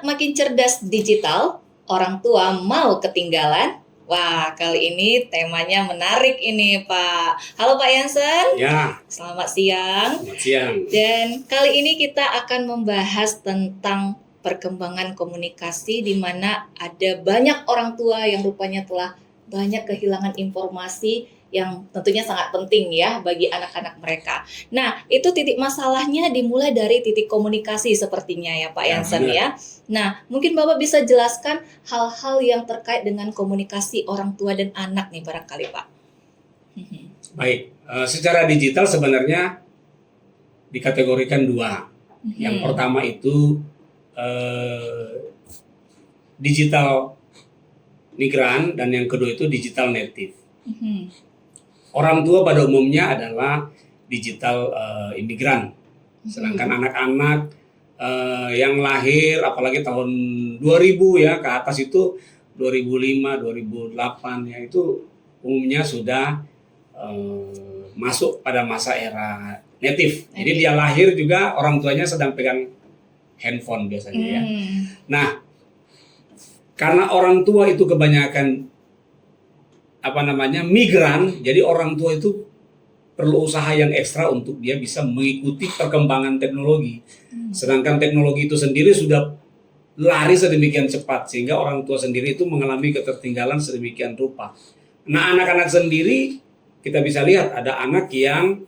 Anak makin cerdas digital, orang tua mau ketinggalan. Wah, kali ini temanya menarik ini, Pak. Halo Pak Jansen, Ya, selamat siang. selamat siang. Dan kali ini kita akan membahas tentang perkembangan komunikasi di mana ada banyak orang tua yang rupanya telah banyak kehilangan informasi yang tentunya sangat penting ya bagi anak-anak mereka. Nah, itu titik masalahnya dimulai dari titik komunikasi sepertinya ya Pak Ya, Jansen benar. ya. Nah, mungkin Bapak bisa jelaskan hal-hal yang terkait dengan komunikasi orang tua dan anak nih barangkali Pak. Baik, secara digital sebenarnya dikategorikan dua. Yang pertama itu digital migran dan yang kedua itu digital native. Orang tua pada umumnya adalah digital imigran, sedangkan anak-anak yang lahir apalagi tahun 2000 ya ke atas itu 2005, 2008 ya itu umumnya sudah masuk pada masa era native. Jadi dia lahir juga orang tuanya sedang pegang handphone biasanya ya. Nah, karena orang tua itu kebanyakan migran, jadi orang tua itu perlu usaha yang ekstra untuk dia bisa mengikuti perkembangan teknologi. Sedangkan teknologi itu sendiri sudah lari sedemikian cepat sehingga orang tua sendiri itu mengalami ketertinggalan sedemikian rupa. Nah, anak-anak sendiri kita bisa lihat ada anak yang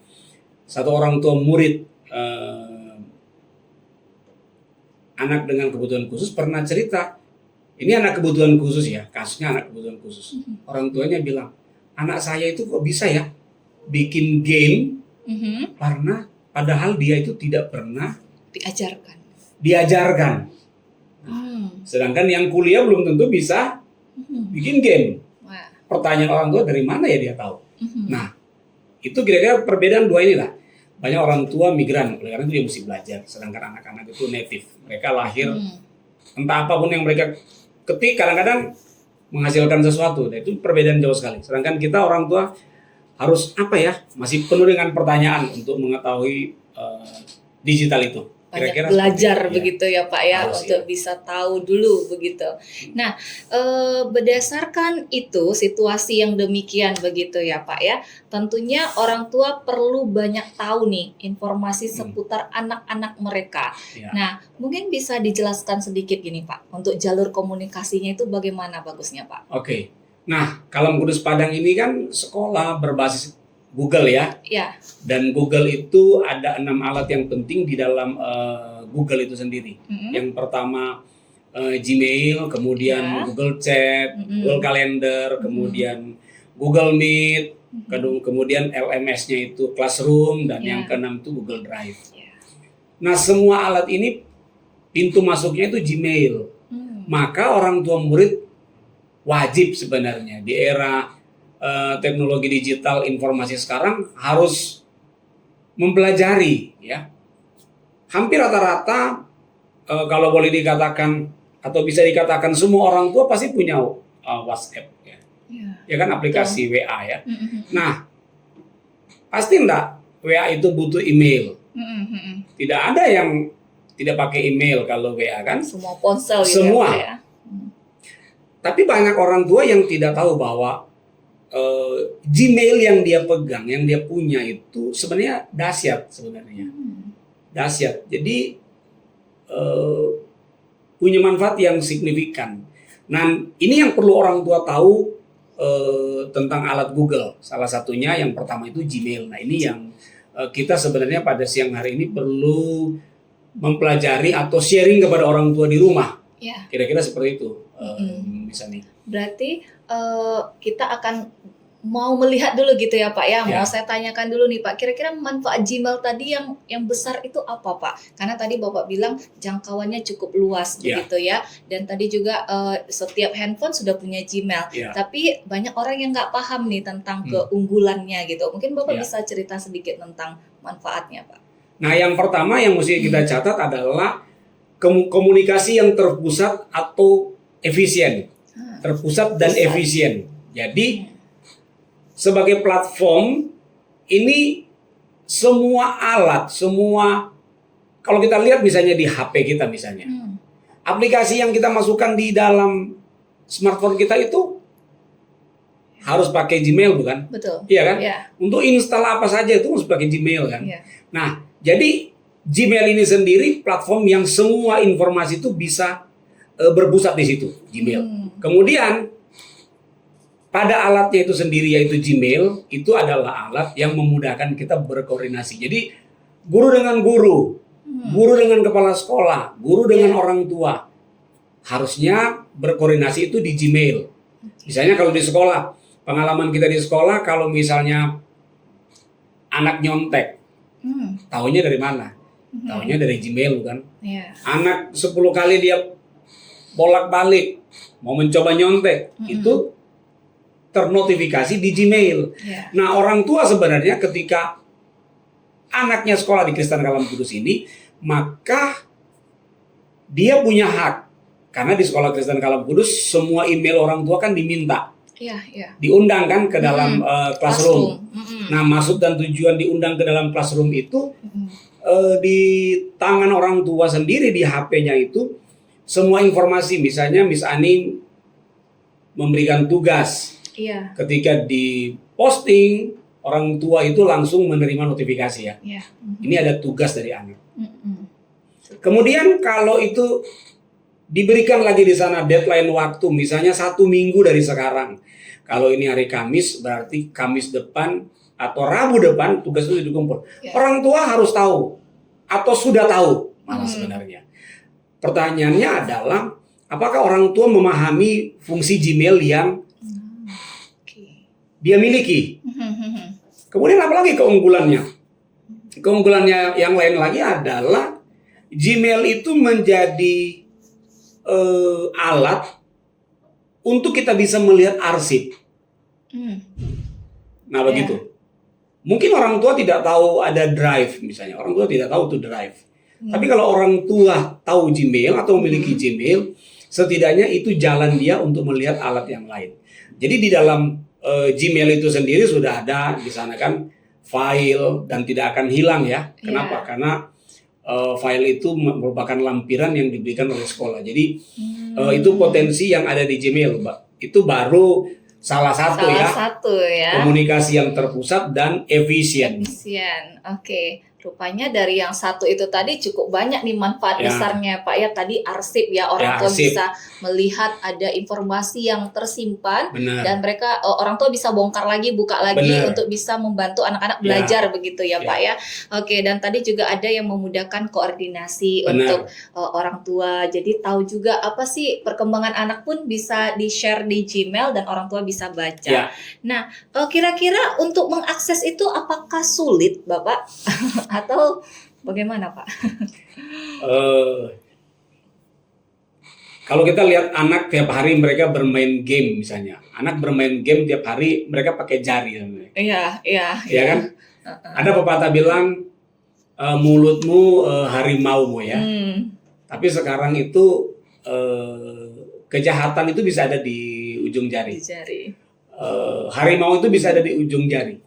satu orang tua murid anak dengan kebutuhan khusus pernah cerita, ini anak kebutuhan khusus ya, kasusnya anak kebutuhan khusus. Orang tuanya bilang, anak saya itu kok bisa ya bikin game karena padahal dia itu tidak pernah diajarkan. Sedangkan yang kuliah belum tentu bisa bikin game. Pertanyaan orang tua dari mana ya dia tahu. Nah, itu kira-kira perbedaan dua inilah. Banyak orang tua migran, oleh karena itu dia mesti belajar. Sedangkan anak-anak itu native, mereka lahir entah apapun yang mereka ketik kadang-kadang menghasilkan sesuatu. Nah, itu perbedaan jauh sekali. Sedangkan kita orang tua harus masih penuh dengan pertanyaan untuk mengetahui digital itu. Banyak belajar begitu ya Pak ya untuk bisa tahu dulu begitu. Nah, berdasarkan itu situasi yang demikian begitu ya Pak ya, tentunya orang tua perlu banyak tahu nih informasi seputar anak-anak mereka. Nah, mungkin bisa dijelaskan sedikit gini Pak, untuk jalur komunikasinya itu bagaimana bagusnya Pak? Oke. Nah, kalau Kudus Padang ini kan sekolah berbasis Google ya. Dan Google itu ada 6 alat yang penting di dalam Google itu sendiri. Yang pertama Gmail, kemudian Google Chat, Google Calendar, kemudian Google Meet, kemudian LMS-nya itu Classroom, dan yang keenam itu Google Drive. Nah, semua alat ini pintu masuknya itu Gmail. Maka orang tua murid wajib sebenarnya di era teknologi digital informasi sekarang harus mempelajari ya. Hampir rata-rata kalau boleh dikatakan atau bisa dikatakan semua orang tua pasti punya WhatsApp ya. Ya kan aplikasi WA ya. Nah, pasti enggak WA itu butuh email. Tidak ada yang tidak pakai email kalau WA kan. Semua ponsel semua. Gitu ya. Tapi banyak orang tua yang tidak tahu bahwa Gmail yang dia pegang, yang dia punya itu sebenarnya dahsyat sebenarnya. Dahsyat. Jadi punya manfaat yang signifikan. Nah, ini yang perlu orang tua tahu tentang alat Google. Salah satunya yang pertama itu Gmail. Nah, ini yang kita sebenarnya pada siang hari ini perlu mempelajari atau sharing kepada orang tua di rumah. Kira-kira seperti itu. Misalnya. Berarti kita akan mau melihat dulu gitu ya Pak ya. Mau saya tanyakan dulu nih Pak, kira-kira manfaat Gmail tadi yang besar itu apa Pak? Karena tadi Bapak bilang jangkauannya cukup luas begitu ya. Dan tadi juga setiap handphone sudah punya Gmail. Tapi banyak orang yang nggak paham nih tentang keunggulannya gitu. Mungkin Bapak bisa cerita sedikit tentang manfaatnya Pak. Nah, yang pertama yang mesti kita catat adalah komunikasi yang terpusat atau efisien. Terpusat dan efisien. Jadi sebagai platform ini semua alat, semua kalau kita lihat misalnya di HP kita misalnya. aplikasi yang kita masukkan di dalam smartphone kita itu harus pakai Gmail, bukan? Betul. Iya kan? Ya. Untuk install apa saja itu harus pakai Gmail kan? Ya. Nah, jadi Gmail ini sendiri platform yang semua informasi itu bisa berpusat di situ, Gmail. Kemudian pada alatnya itu sendiri yaitu Gmail, itu adalah alat yang memudahkan kita berkoordinasi. Jadi guru dengan guru, guru dengan kepala sekolah, guru dengan orang tua harusnya berkoordinasi itu di Gmail. Misalnya kalau di sekolah, pengalaman kita di sekolah, kalau misalnya anak nyontek, taunya dari mana? Taunya dari Gmail, kan? Anak 10 kali dia bolak-balik mau mencoba nyontek, itu ternotifikasi di Gmail. Nah, orang tua sebenarnya ketika anaknya sekolah di Kristen Kalam Kudus ini, maka dia punya hak. Karena di sekolah Kristen Kalam Kudus semua email orang tua kan diminta, diundang kan ke dalam classroom. Nah, maksud dan tujuan diundang ke dalam classroom itu di tangan orang tua sendiri, di HP-nya itu semua informasi. Misalnya Miss Ani memberikan tugas, ketika di posting orang tua itu langsung menerima notifikasi ya. Ini ada tugas dari anak. Kemudian kalau itu diberikan lagi di sana deadline waktu, misalnya 1 minggu dari sekarang. Kalau ini hari Kamis, berarti Kamis depan atau Rabu depan tugas itu dikumpul. Orang tua harus tahu atau sudah tahu malah sebenarnya. Pertanyaannya adalah, apakah orang tua memahami fungsi Gmail yang dia miliki? Kemudian apalagi keunggulannya? Keunggulannya yang lain lagi adalah Gmail itu menjadi alat untuk kita bisa melihat arsip. Nah, begitu. Mungkin orang tua tidak tahu ada Drive misalnya. Orang tua tidak tahu itu Drive. Tapi kalau orang tua tahu Gmail atau memiliki Gmail, setidaknya itu jalan dia untuk melihat alat yang lain. Jadi di dalam Gmail itu sendiri sudah ada di sana kan file dan tidak akan hilang ya. Kenapa? Karena file itu merupakan lampiran yang diberikan oleh sekolah. Jadi itu potensi yang ada di Gmail, Mbak. Itu baru salah satu ya. Komunikasi yang terpusat dan efisien. Oke. Rupanya dari yang satu itu tadi cukup banyak nih manfaat besarnya Pak ya. Tadi arsip ya, orang tua bisa melihat ada informasi yang tersimpan. Dan mereka orang tua bisa bongkar lagi, buka lagi untuk bisa membantu anak-anak belajar begitu ya Pak ya. Oke, dan tadi juga ada yang memudahkan koordinasi untuk orang tua. Jadi tahu juga apa sih perkembangan anak pun bisa di-share di Gmail dan orang tua bisa baca. Nah, kira-kira untuk mengakses itu apakah sulit Bapak? Atau bagaimana Pak? Kalau kita lihat anak tiap hari mereka bermain game misalnya. Anak bermain game tiap hari mereka pakai jari. Iya kan? Ada pepatah bilang mulutmu harimaumu ya. Tapi sekarang itu kejahatan itu bisa ada di ujung jari. Harimau itu bisa ada di ujung jari.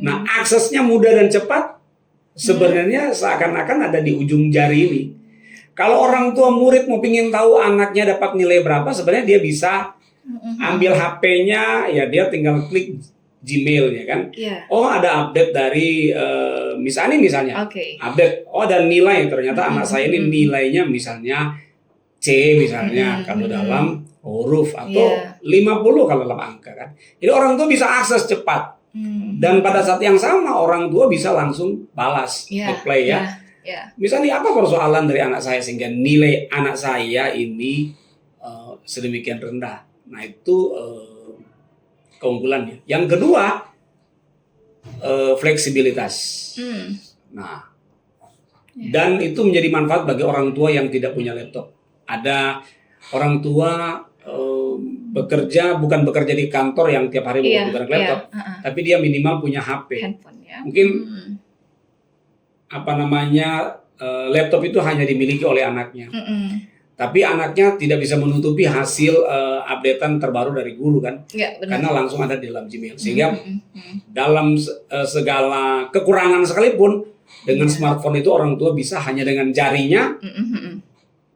Nah, aksesnya mudah dan cepat. Sebenarnya seakan-akan ada di ujung jari ini. Kalau orang tua murid mau pingin tahu anaknya dapat nilai berapa, sebenarnya dia bisa ambil HP-nya, ya dia tinggal klik Gmail ya kan. Oh, ada update dari Miss Ani misalnya. Update, oh ada nilai, ternyata anak saya ini nilainya misalnya C misalnya kalau dalam huruf, atau 50 kalau dalam angka kan. Jadi orang tua bisa akses cepat. Dan pada saat yang sama orang tua bisa langsung balas, reply ya. Misalnya apa persoalan dari anak saya sehingga nilai anak saya ini sedemikian rendah. Nah, itu keunggulannya. Yang kedua, fleksibilitas. Nah, dan itu menjadi manfaat bagi orang tua yang tidak punya laptop. Ada orang tua bekerja, bukan bekerja di kantor yang tiap hari menggunakan laptop, tapi dia minimal punya HP. Handphone, ya. Mungkin laptop itu hanya dimiliki oleh anaknya. Tapi anaknya tidak bisa menutupi hasil updatean terbaru dari guru kan, karena langsung ada di dalam Gmail. Sehingga dalam segala kekurangan sekalipun dengan smartphone itu orang tua bisa hanya dengan jarinya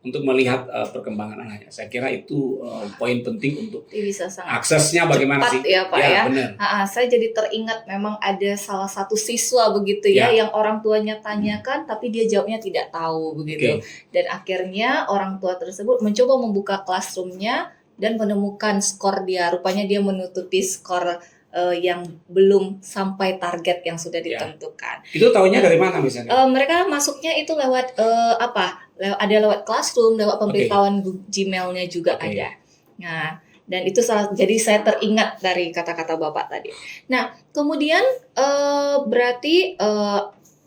untuk melihat perkembangan anaknya. Saya kira itu poin penting untuk bisa sangat aksesnya bagaimana cepat sih? Ya Pak ya. Benar. Saya jadi teringat memang ada salah satu siswa begitu ya, yang orang tuanya tanyakan tapi dia jawabnya tidak tahu begitu. Dan akhirnya orang tua tersebut mencoba membuka classroom-nya dan menemukan skor dia. Rupanya dia menutupi skor yang belum sampai target yang sudah ditentukan. Itu tahunya dari mana misalnya? Mereka masuknya itu lewat ada lewat classroom, lewat pemberitahuan Gmail-nya juga ada. Nah, dan itu jadi saya teringat dari kata-kata Bapak tadi. Nah, kemudian berarti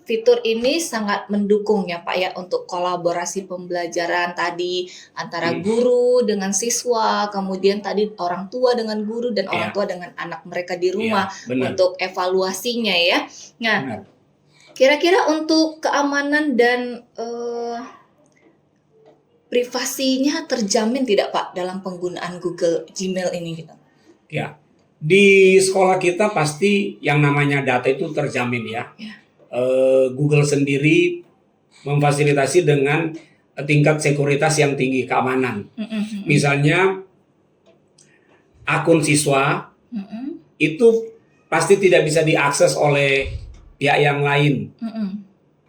fitur ini sangat mendukung ya Pak ya untuk kolaborasi pembelajaran tadi antara guru dengan siswa, kemudian tadi orang tua dengan guru dan orang tua dengan anak mereka di rumah untuk evaluasinya ya. Nah, kira-kira untuk keamanan dan privasinya terjamin tidak Pak dalam penggunaan Google Gmail ini gitu? Ya, di sekolah kita pasti yang namanya data itu terjamin ya. Google sendiri memfasilitasi dengan tingkat sekuritas yang tinggi, keamanan. Misalnya akun siswa itu pasti tidak bisa diakses oleh pihak yang lain.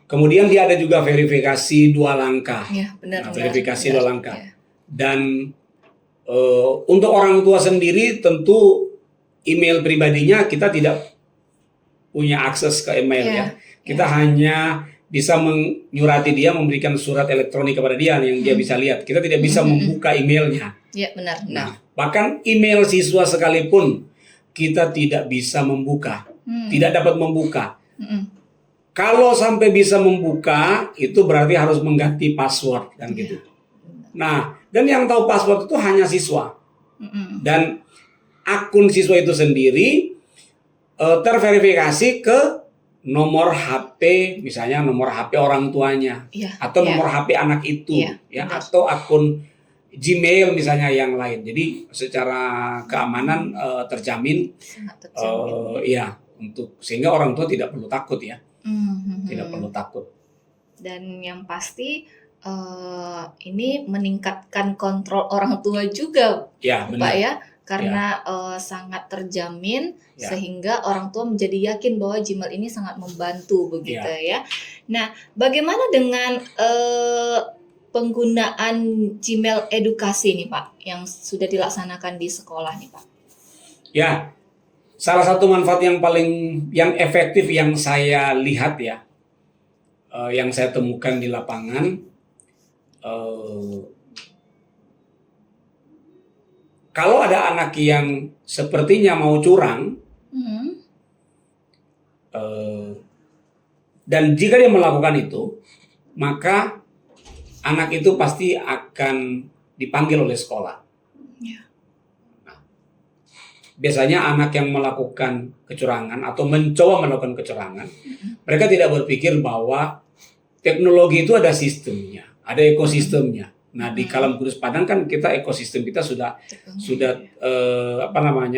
Kemudian dia ada juga verifikasi 2 langkah. Verifikasi 2 langkah. Dan untuk orang tua sendiri tentu email pribadinya kita tidak punya akses ke email ya. Kita hanya bisa menyurati dia, memberikan surat elektronik kepada dia yang dia bisa lihat. Kita tidak bisa membuka emailnya. Benar. Nah, bahkan email siswa sekalipun kita tidak bisa membuka, tidak dapat membuka. Kalau sampai bisa membuka, itu berarti harus mengganti password kan gitu. Nah, dan yang tahu password itu hanya siswa. Dan akun siswa itu sendiri terverifikasi ke nomor HP, misalnya nomor HP orang tuanya, atau nomor HP anak itu, atau akun Gmail misalnya yang lain. Jadi secara keamanan terjamin, untuk sehingga orang tua tidak perlu takut ya, tidak perlu takut. Dan yang pasti ini meningkatkan kontrol orang tua juga, Pak ya. Karena sangat terjamin sehingga orang tua menjadi yakin bahwa Gmail ini sangat membantu begitu ya. Nah, bagaimana dengan penggunaan Gmail edukasi nih Pak yang sudah dilaksanakan di sekolah nih Pak? Ya, salah satu manfaat yang efektif yang saya lihat ya, yang saya temukan di lapangan. Kalau ada anak yang sepertinya mau curang, dan jika dia melakukan itu, maka anak itu pasti akan dipanggil oleh sekolah. Nah, biasanya anak yang melakukan kecurangan atau mencoba melakukan kecurangan, mereka tidak berpikir bahwa teknologi itu ada sistemnya, ada ekosistemnya. Nah, di Kalam Kudus Padang kan kita ekosistem kita sudah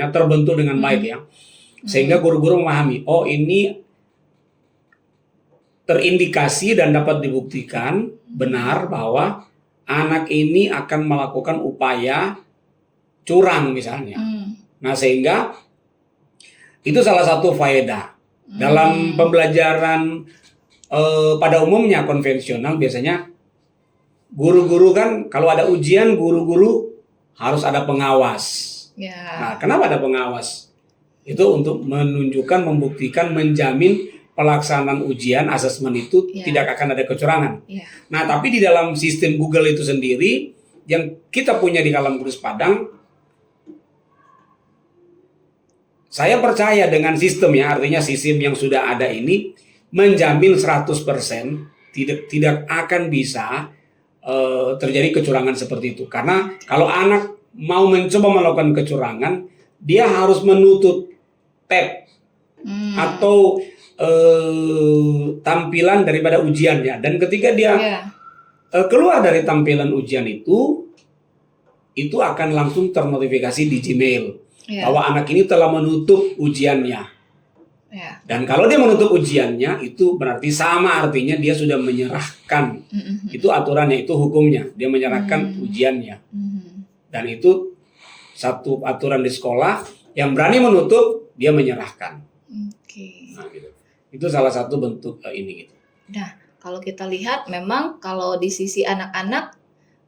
terbentuk dengan baik ya. Sehingga guru-guru memahami, oh ini terindikasi dan dapat dibuktikan benar bahwa anak ini akan melakukan upaya curang misalnya. Nah, sehingga itu salah satu faedah dalam pembelajaran pada umumnya konvensional. Biasanya guru-guru kan kalau ada ujian, guru-guru harus ada pengawas. Nah, kenapa ada pengawas? Itu untuk menunjukkan, membuktikan, menjamin pelaksanaan ujian, asesmen itu tidak akan ada kecurangan. Nah, tapi di dalam sistem Google itu sendiri yang kita punya di Kalam Kudus Padang, saya percaya dengan sistemnya, artinya sistem yang sudah ada ini menjamin 100% tidak akan bisa terjadi kecurangan seperti itu. Karena kalau anak mau mencoba melakukan kecurangan, dia harus menutup tab atau tampilan daripada ujiannya. Dan ketika dia keluar dari tampilan ujian itu akan langsung ternotifikasi di Gmail bahwa anak ini telah menutup ujiannya. Ya. Dan kalau dia menutup ujiannya, itu berarti sama artinya dia sudah menyerahkan. Itu aturannya, itu hukumnya. Dia menyerahkan ujiannya. Dan itu satu aturan di sekolah, yang berani menutup, dia menyerahkan. Nah, gitu. Itu salah satu bentuk ini gitu. Nah, kalau kita lihat memang kalau di sisi anak-anak,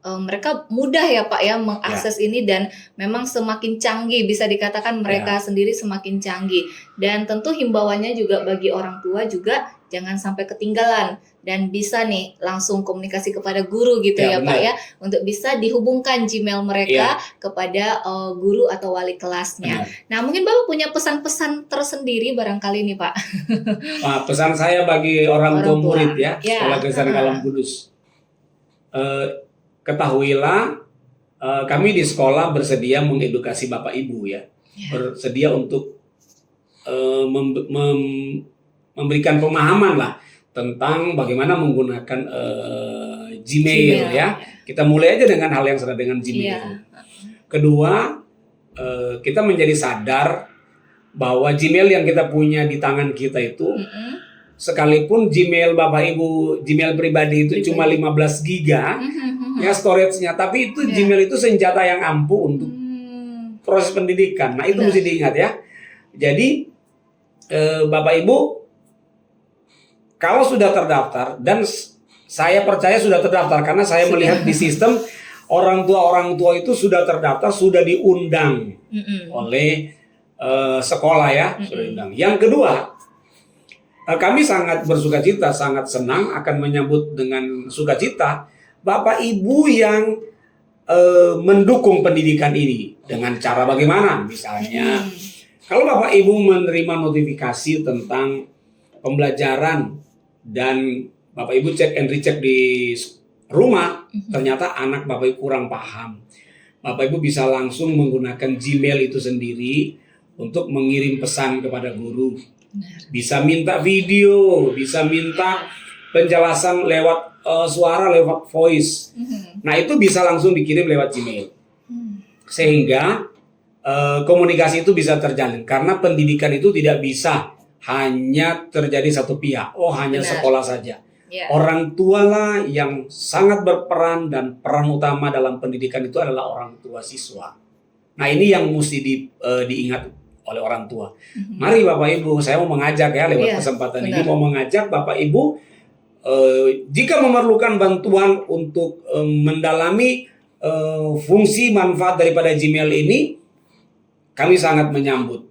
mereka mudah ya Pak ya mengakses ini, dan memang semakin canggih, bisa dikatakan mereka sendiri semakin canggih. Dan tentu himbauannya juga bagi orang tua juga jangan sampai ketinggalan, dan bisa nih langsung komunikasi kepada guru gitu ya Pak ya, untuk bisa dihubungkan Gmail mereka kepada guru atau wali kelasnya. Nah, mungkin Bapak punya pesan-pesan tersendiri barangkali nih Pak. Pesan saya bagi orang tua murid ya, Sekolah Kristen Kalam Kudus. Ketahuilah, kami di sekolah bersedia mengedukasi Bapak Ibu ya, bersedia untuk memberikan pemahaman lah tentang bagaimana menggunakan Gmail ya. Kita mulai aja dengan hal yang sederhana dengan Gmail. Kedua, kita menjadi sadar bahwa Gmail yang kita punya di tangan kita itu, sekalipun Gmail Bapak Ibu, Gmail pribadi itu cuma 15 giga ya storage-nya, tapi itu Gmail itu senjata yang ampuh untuk proses pendidikan. Nah, itu mesti diingat ya. Jadi Bapak Ibu, kalau sudah terdaftar, dan saya percaya sudah terdaftar karena saya melihat di sistem orang tua itu sudah terdaftar, sudah diundang oleh sekolah ya, sudah diundang. Yang kedua, kami sangat bersukacita, sangat senang akan menyambut dengan sukacita Bapak Ibu yang mendukung pendidikan ini dengan cara bagaimana? Misalnya, kalau Bapak Ibu menerima notifikasi tentang pembelajaran dan Bapak Ibu cek and recheck di rumah, ternyata anak Bapak Ibu kurang paham, Bapak Ibu bisa langsung menggunakan Gmail itu sendiri untuk mengirim pesan kepada guru. Bisa minta video, bisa minta penjelasan lewat suara, lewat voice. Nah, itu bisa langsung dikirim lewat Gmail. Sehingga komunikasi itu bisa terjalin. Karena pendidikan itu tidak bisa hanya terjadi satu pihak. Hanya sekolah saja. Orang tua lah yang sangat berperan, dan peran utama dalam pendidikan itu adalah orang tua siswa. Nah, ini yang mesti diingat oleh orang tua. Mari Bapak Ibu, saya mau mengajak ya lewat kesempatan ini, mau mengajak Bapak Ibu, jika memerlukan bantuan untuk mendalami fungsi manfaat daripada Gmail ini, kami sangat menyambut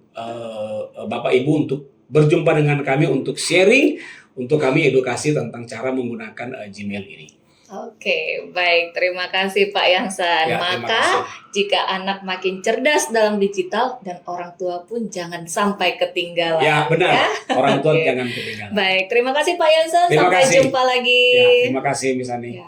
Bapak Ibu untuk berjumpa dengan kami untuk sharing, untuk kami edukasi tentang cara menggunakan Gmail ini. Oke, baik. Terima kasih Pak Yansan. Maka jika anak makin cerdas dalam digital, dan orang tua pun jangan sampai ketinggalan. Ya, benar. Ya? Orang tua jangan ketinggalan. Baik, terima kasih Pak Yansan. Sampai jumpa lagi. Terima kasih Miss Ani.